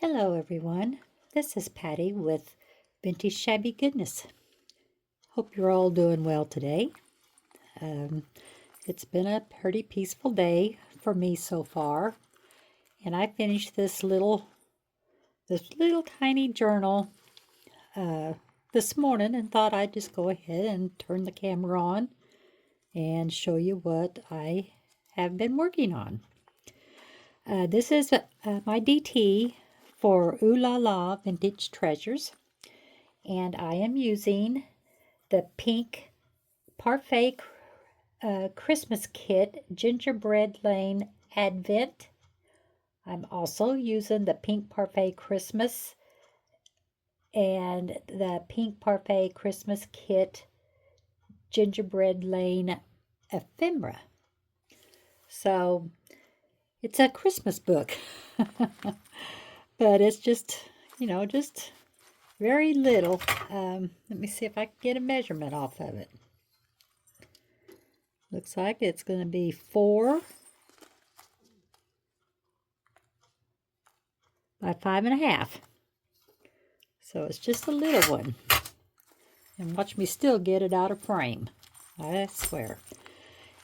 Hello everyone, this is Patty with Vintage Shabby Goodness. Hope you're all doing well today. It's been a pretty peaceful day for me so far, and I finished this little tiny journal this morning and thought I'd just go ahead and turn the camera on and show you what I have been working on. This is my DT for Oohlala Vintage Treasures, and I am using the pink Parfait Christmas Kit Gingerbread Lane Advent. I'm also using the pink Parfait Christmas and the pink Parfait Christmas Kit Gingerbread Lane Ephemera. So it's a Christmas book. But it's just, just very little. Let me see if I can get a measurement off of it. Looks like it's going to be 4 by 5.5. So it's just a little one. And watch me still get it out of frame. I swear.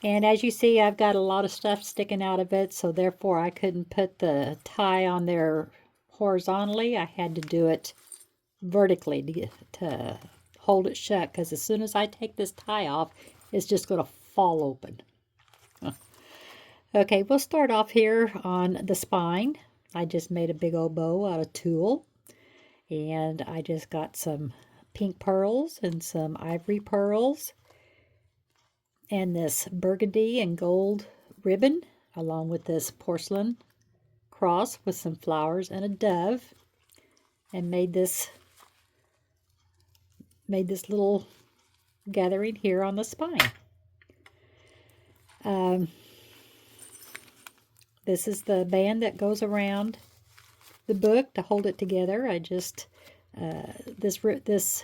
And as you see, I've got a lot of stuff sticking out of it, so therefore I couldn't put the tie on there horizontally. I had to do it vertically to hold it shut, because as soon as I take this tie off, it's just going to fall open. Okay, we'll start off here on the spine. I just made a big old bow out of tulle, and I just got some pink pearls and some ivory pearls and this burgundy and gold ribbon, along with this porcelain cross with some flowers and a dove, and made this little gathering here on the spine. This is the band that goes around the book to hold it together. I just this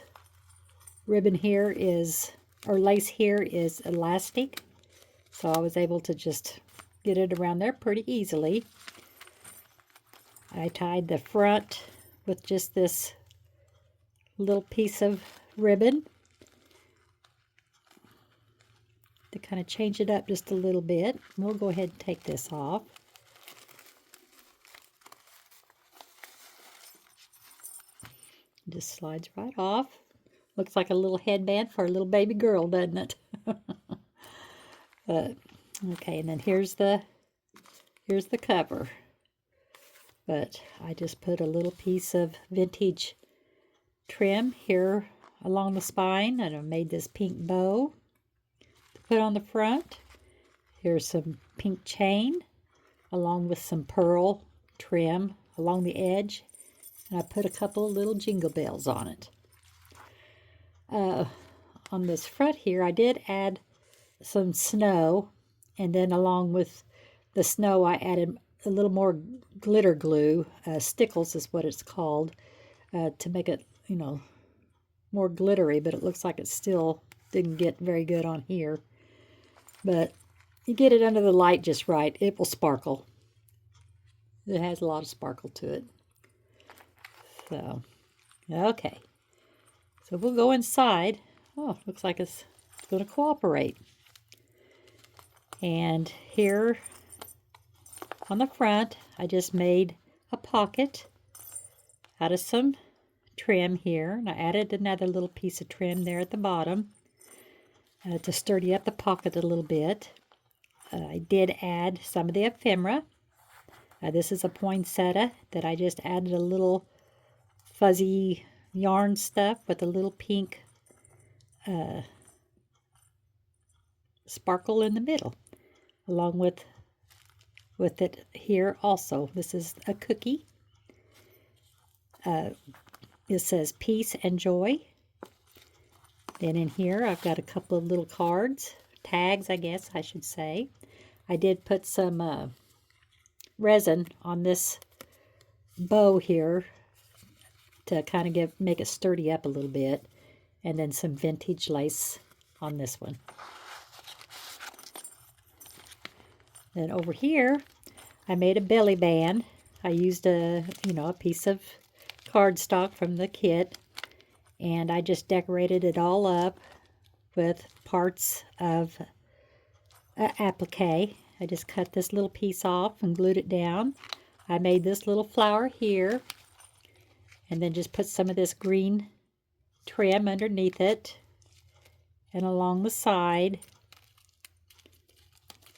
ribbon here is, or lace here is elastic, so I was able to just get it around there pretty easily. I tied the front with just this little piece of ribbon to kind of change it up just a little bit. We'll go ahead and take this off. Just slides right off. Looks like a little headband for a little baby girl, doesn't it? Okay, and then here's the cover. But I just put a little piece of vintage trim here along the spine, and I made this pink bow to put on the front. Here's some pink chain along with some pearl trim along the edge, and I put a couple of little jingle bells on it. On this front here, I did add some snow, and then along with the snow, I added a little more glitter glue. Stickles is what it's called, to make it, more glittery, but it looks like it still didn't get very good on here. But you get it under the light just right, it will sparkle. It has a lot of sparkle to it. So, okay. So we'll go inside. Oh, looks like it's going to cooperate. And here on the front, I just made a pocket out of some trim here. And I added another little piece of trim there at the bottom to sturdy up the pocket a little bit. I did add some of the ephemera. This is a poinsettia that I just added a little fuzzy yarn stuff with a little pink sparkle in the middle, along with it here also. This is a cookie. It says peace and joy. Then in here I've got a couple of little cards, tags I guess I should say. I did put some resin on this bow here to kind of make it sturdy up a little bit, and then some vintage lace on this one. Then over here I made a belly band. I used a piece of cardstock from the kit, and I just decorated it all up with parts of applique. I just cut this little piece off and glued it down. I made this little flower here, and then just put some of this green trim underneath it and along the side,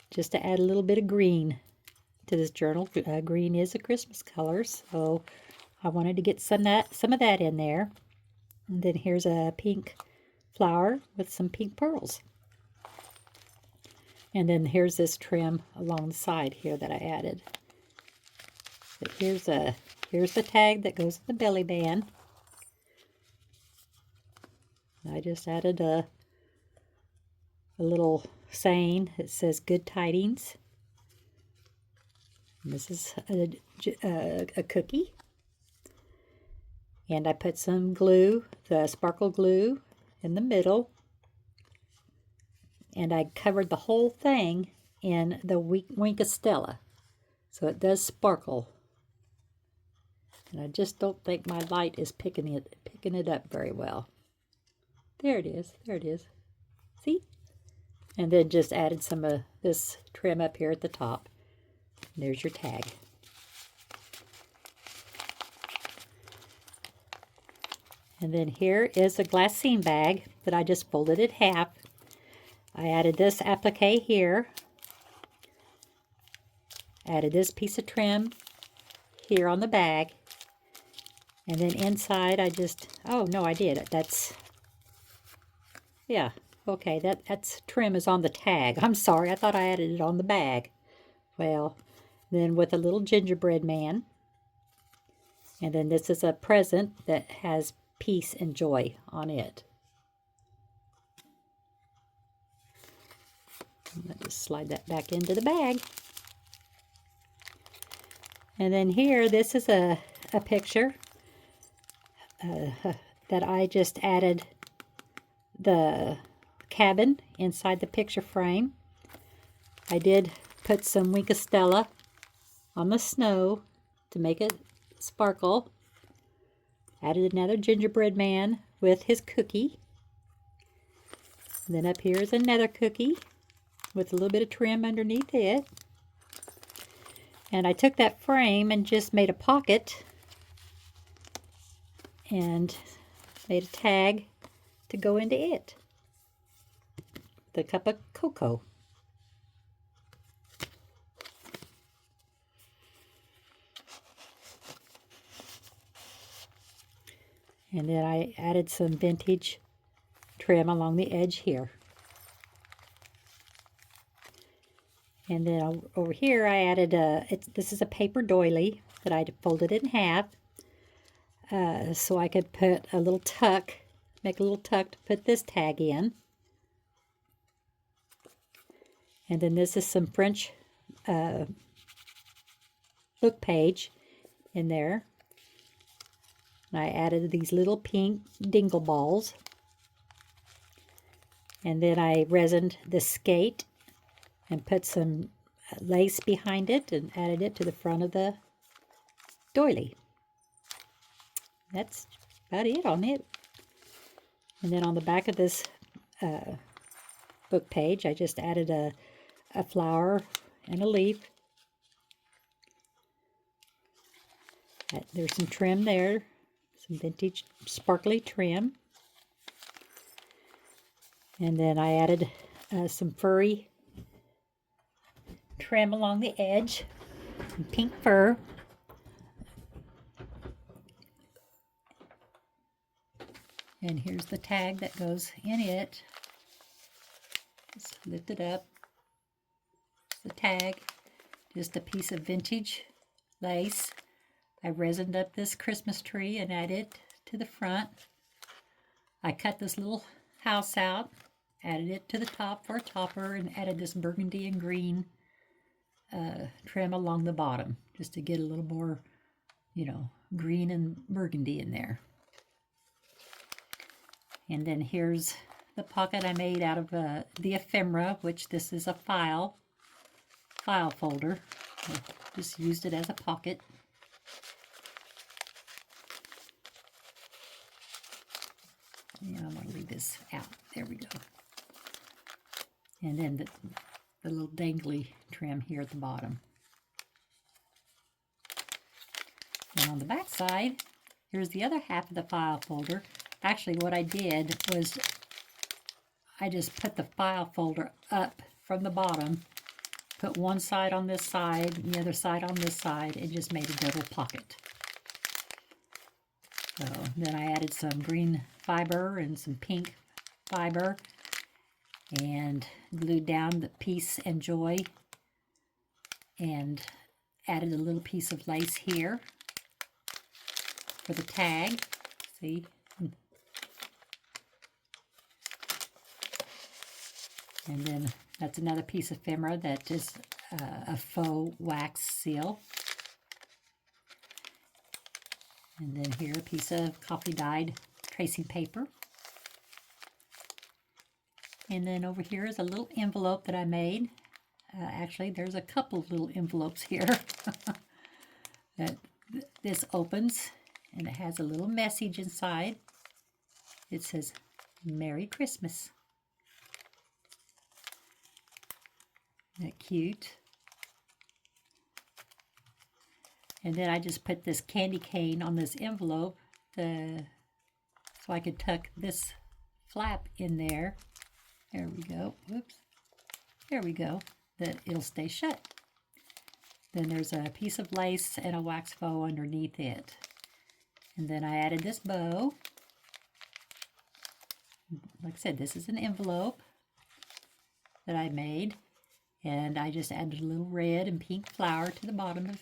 just to add a little bit of green to this journal. Green is a Christmas color, so I wanted to get some of that in there. And then here's a pink flower with some pink pearls. And then here's this trim along the side here that I added. But here's the tag that goes in the belly band. I just added a little saying that says "Good Tidings." And this is a cookie. And I put some glue, the sparkle glue, in the middle. And I covered the whole thing in the Winkostella, so it does sparkle. And I just don't think my light is picking it up very well. There it is. There it is. See? And then just added some of this trim up here at the top. And there's your tag. And then here is a glassine bag that I just folded in half. I added this applique here. Added this piece of trim here on the bag. And then inside I just, oh no, I did. Yeah, okay, that's trim is on the tag. I'm sorry, I thought I added it on the bag. Well, then with a little gingerbread man. And then this is a present that has peace and joy on it. I'll just slide that back into the bag. And then here, this is a picture that I just added the cabin inside the picture frame. I did put some Winkostella on the snow to make it sparkle. Added another gingerbread man with his cookie. And then up here is another cookie with a little bit of trim underneath it. And I took that frame and just made a pocket and made a tag to go into it. The cup of cocoa. And then I added some vintage trim along the edge here. And then over here I added this is a paper doily that I folded in half, so I could put a little tuck, make a little tuck to put this tag in. And then this is some French book page in there. And I added these little pink dingle balls. And then I resined the skate and put some lace behind it and added it to the front of the doily. That's about it on it. And then on the back of this book page, I just added a flower and a leaf. There's some trim there, some vintage sparkly trim. And then I added some furry trim along the edge, some pink fur. And here's the tag that goes in it. Just lift it up. The tag, just a piece of vintage lace. I resined up this Christmas tree and added it to the front. I cut this little house out, added it to the top for a topper, and added this burgundy and green trim along the bottom, just to get a little more, green and burgundy in there. And then here's the pocket I made out of the Ephemera, which this is a file folder. I just used it as a pocket. Yeah, I'm going to leave this out. There we go. And then the little dangly trim here at the bottom. And on the back side, here's the other half of the file folder. Actually, what I did was I just put the file folder up from the bottom, put one side on this side, and the other side on this side, and just made a double pocket. So then I added some green fiber and some pink fiber and glued down the peace and joy and added a little piece of lace here for the tag. See? And then that's another piece of ephemera that is a faux wax seal. And then here a piece of coffee dyed tracing paper. And then over here is a little envelope that I made. Actually, there's a couple of little envelopes here that this opens, and it has a little message inside. It says, "Merry Christmas." Isn't that cute? And then I just put this candy cane on this envelope so I could tuck this flap in there. There we go. Whoops. There we go. That it'll stay shut. Then there's a piece of lace and a wax bow underneath it. And then I added this bow. Like I said, this is an envelope that I made. And I just added a little red and pink flower to the bottom of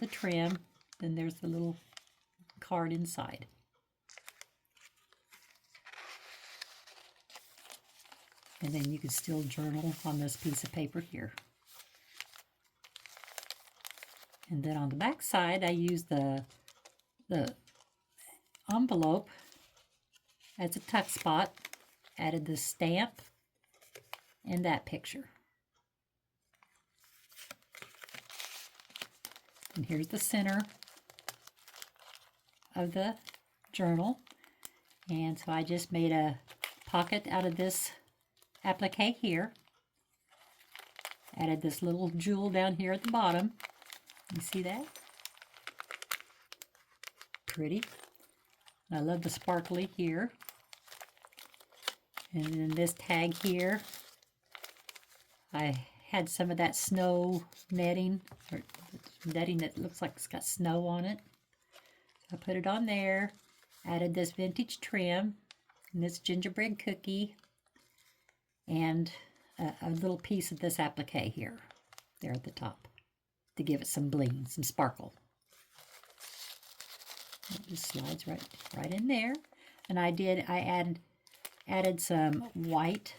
the trim. Then there's the little card inside. And then you can still journal on this piece of paper here. And then on the back side, I used the envelope as a tuck spot. Added the stamp and that picture. And here's the center of the journal. And so I just made a pocket out of this applique here. Added this little jewel down here at the bottom. You see that? Pretty. I love the sparkly here. And then this tag here, I had some of that snow netting, or netting that looks like it's got snow on it. So I put it on there, added this vintage trim, and this gingerbread cookie, and a little piece of this applique here, there at the top, to give it some bling, some sparkle. It just slides right in there. And I added some white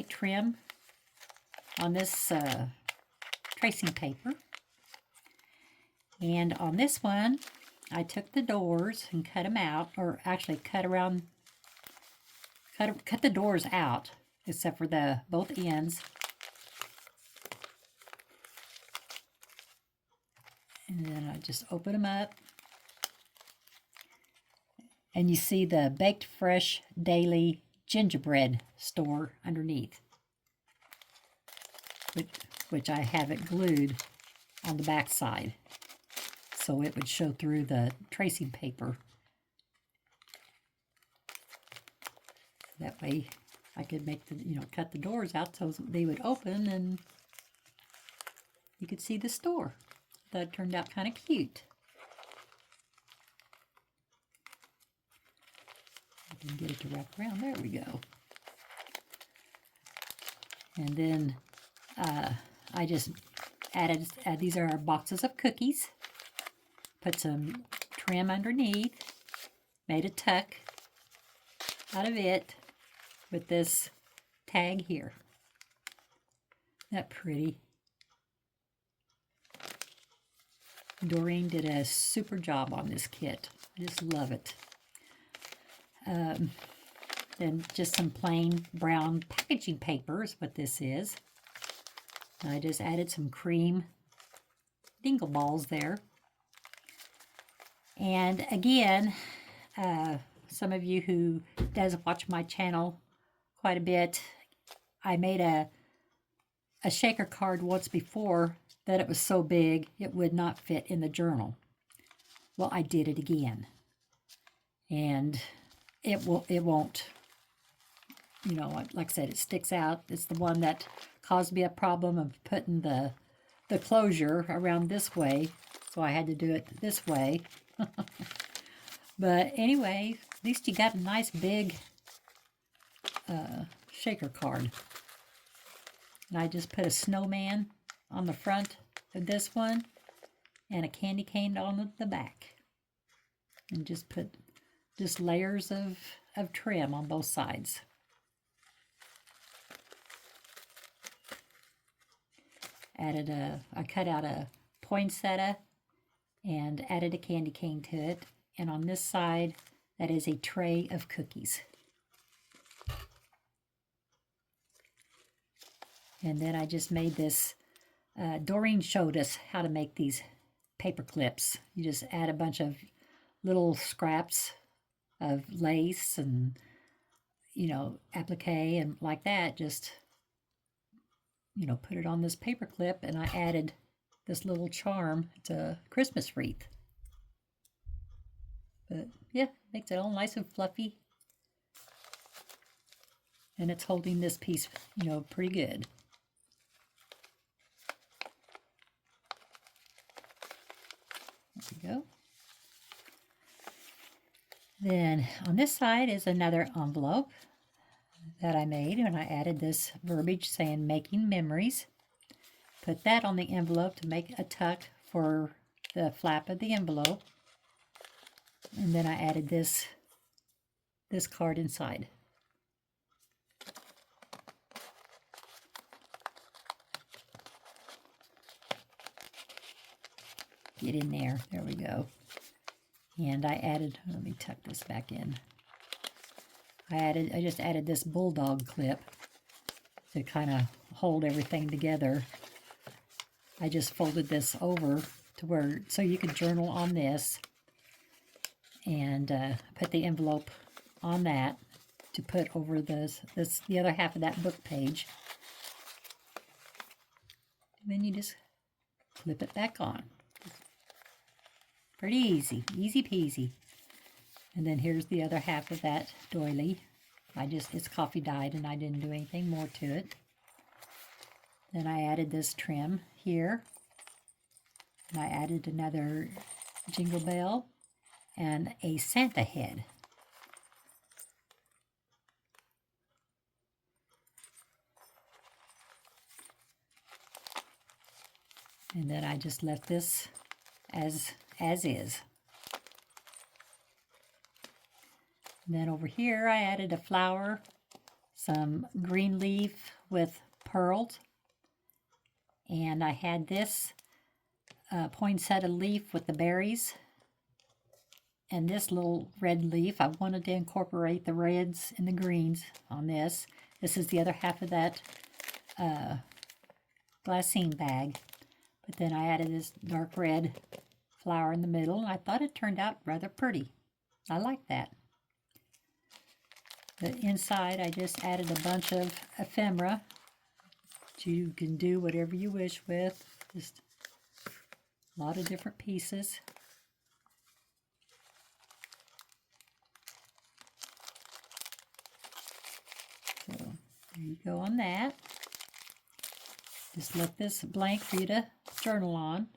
trim on this tracing paper. And on this one, I took the doors and cut them out, or actually cut the doors out, except for both ends. And then I just open them up. And you see the Baked Fresh Daily Gingerbread store underneath, which I have it glued on the back side, so it would show through the tracing paper. That way I could make cut the doors out so they would open and you could see the store. That turned out kind of cute. I can get it to wrap around. There we go. And then I just added, these are our boxes of cookies. Put some trim underneath. Made a tuck out of it with this tag here. Isn't that pretty? Doreen did a super job on this kit. I just love it. Then just some plain brown packaging paper is what this is. I just added some cream dingle balls there. And again, some of you who does watch my channel quite a bit, I made a shaker card once before that it was so big it would not fit in the journal. Well, I did it again, and it won't, you know, like I said, it sticks out. It's the one that caused me a problem of putting the closure around this way, so I had to do it this way. But anyway, at least you got a nice big shaker card. And I just put a snowman on the front of this one and a candy cane on the back. And just put just layers of trim on both sides. I cut out a poinsettia and added a candy cane to it. And on this side, that is a tray of cookies. And then I just made this, Doreen showed us how to make these paper clips. You just add a bunch of little scraps of lace and, you know, applique and like that. Just, you know, put it on this paper clip, and I added this little charm. It's a Christmas wreath. But yeah, makes it all nice and fluffy. And it's holding this piece, you know, pretty good. There we go. Then on this side is another envelope that I made, and I added this verbiage saying making memories. Put that on the envelope to make a tuck for the flap of the envelope. And then I added this card inside. Get in there. There we go. And I added, let me tuck this back in. I just added this bulldog clip to kind of hold everything together. I just folded this over to where, so you could journal on this, and put the envelope on that to put over the other half of that book page. And then you just clip it back on. Pretty easy, easy peasy. And then here's the other half of that doily. It's coffee dyed, and I didn't do anything more to it. Then I added this trim here. And I added another jingle bell and a Santa head. And then I just left this as is. And then over here I added a flower, some green leaf with pearls, and I had this poinsettia leaf with the berries, and this little red leaf. I wanted to incorporate the reds and the greens on this. This is the other half of that glassine bag. But then I added this dark red flower in the middle, and I thought it turned out rather pretty. I like that. The inside, I just added a bunch of ephemera. You can do whatever you wish with. Just a lot of different pieces. So there you go on that. Just left this blank for you to journal on.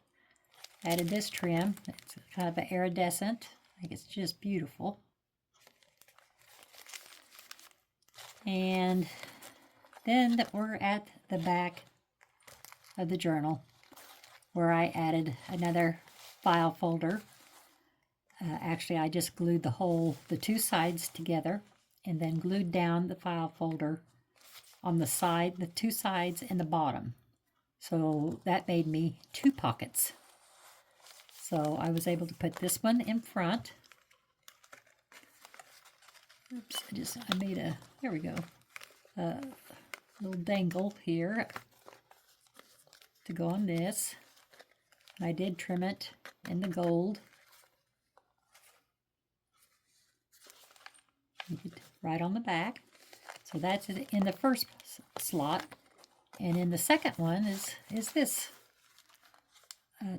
Added this trim. It's kind of an iridescent. I think it's just beautiful. And then we're at the back of the journal, where I added another file folder. Actually, I just glued the two sides together, and then glued down the file folder on the two sides and the bottom. So that made me 2 pockets. So I was able to put this one in front. Oops, there we go, a little dangle here to go on this. And I did trim it in the gold. right on the back. So that's in the first slot. And in the second one is this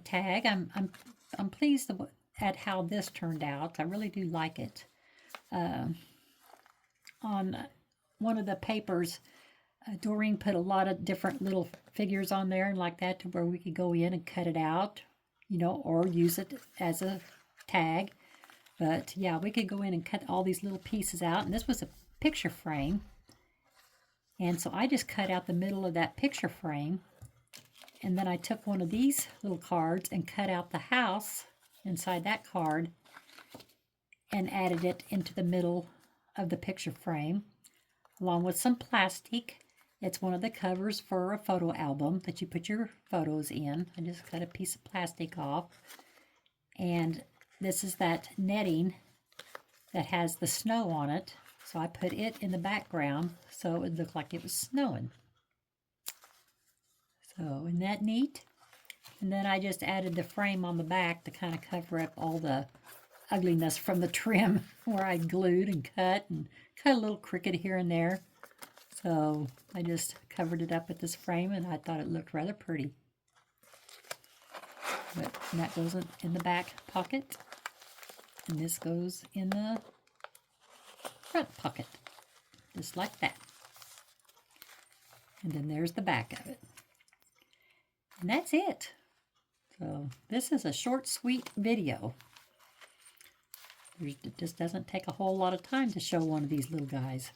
tag. I'm pleased at how this turned out. I really do like it. On one of the papers, Doreen put a lot of different little figures on there and like that to where we could go in and cut it out, or use it as a tag. But yeah, we could go in and cut all these little pieces out. And this was a picture frame. And so I just cut out the middle of that picture frame. And then I took one of these little cards and cut out the house inside that card and added it into the middle of the picture frame, along with some plastic. It's one of the covers for a photo album that you put your photos in. I just cut a piece of plastic off. And this is that netting that has the snow on it. So I put it in the background so it would look like it was snowing. So isn't that neat? And then I just added the frame on the back to kind of cover up all the ugliness from the trim where I glued and cut a little cricket here and there. So I just covered it up with this frame and I thought it looked rather pretty. But that goes in the back pocket. And this goes in the front pocket. Just like that. And then there's the back of it. And that's it. So this is a short, sweet video. It just doesn't take a whole lot of time to show one of these little guys.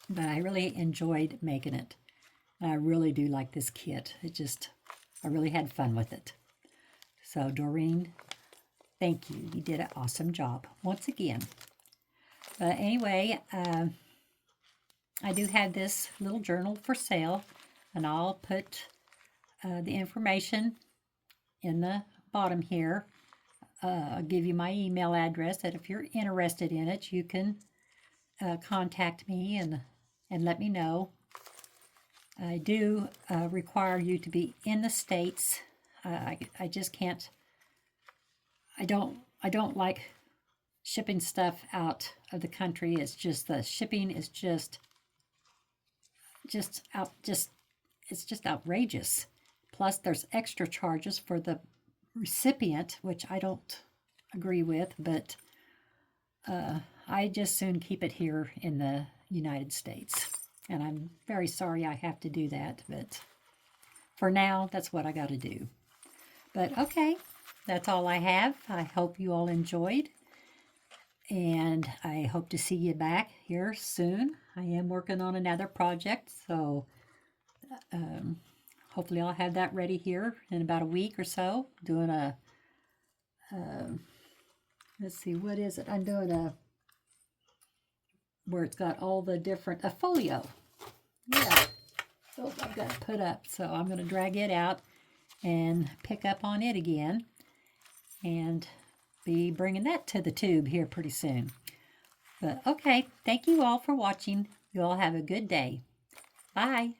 But I really enjoyed making it. I really do like this kit. I really had fun with it. So Doreen, thank you. You did an awesome job once again. But anyway, I do have this little journal for sale, and I'll put the information in the bottom here. I'll give you my email address that if you're interested in it, you can contact me and let me know. I do require you to be in the States. I just can't. I don't like shipping stuff out of the country. It's just the shipping is just it's just outrageous. Plus there's extra charges for the recipient, which I don't agree with, but I just soon keep it here in the United States. And I'm very sorry I have to do that, but for now, that's what I got to do. But okay, that's all I have. I hope you all enjoyed, and I hope to see you back here soon. I am working on another project, so hopefully I'll have that ready here in about a week or so. Doing a, let's see, what is it? I'm doing where it's got all the different, a folio. Yeah, so I've got to put up. So I'm going to drag it out and pick up on it again and be bringing that to the tube here pretty soon. But okay, thank you all for watching. You all have a good day. Bye.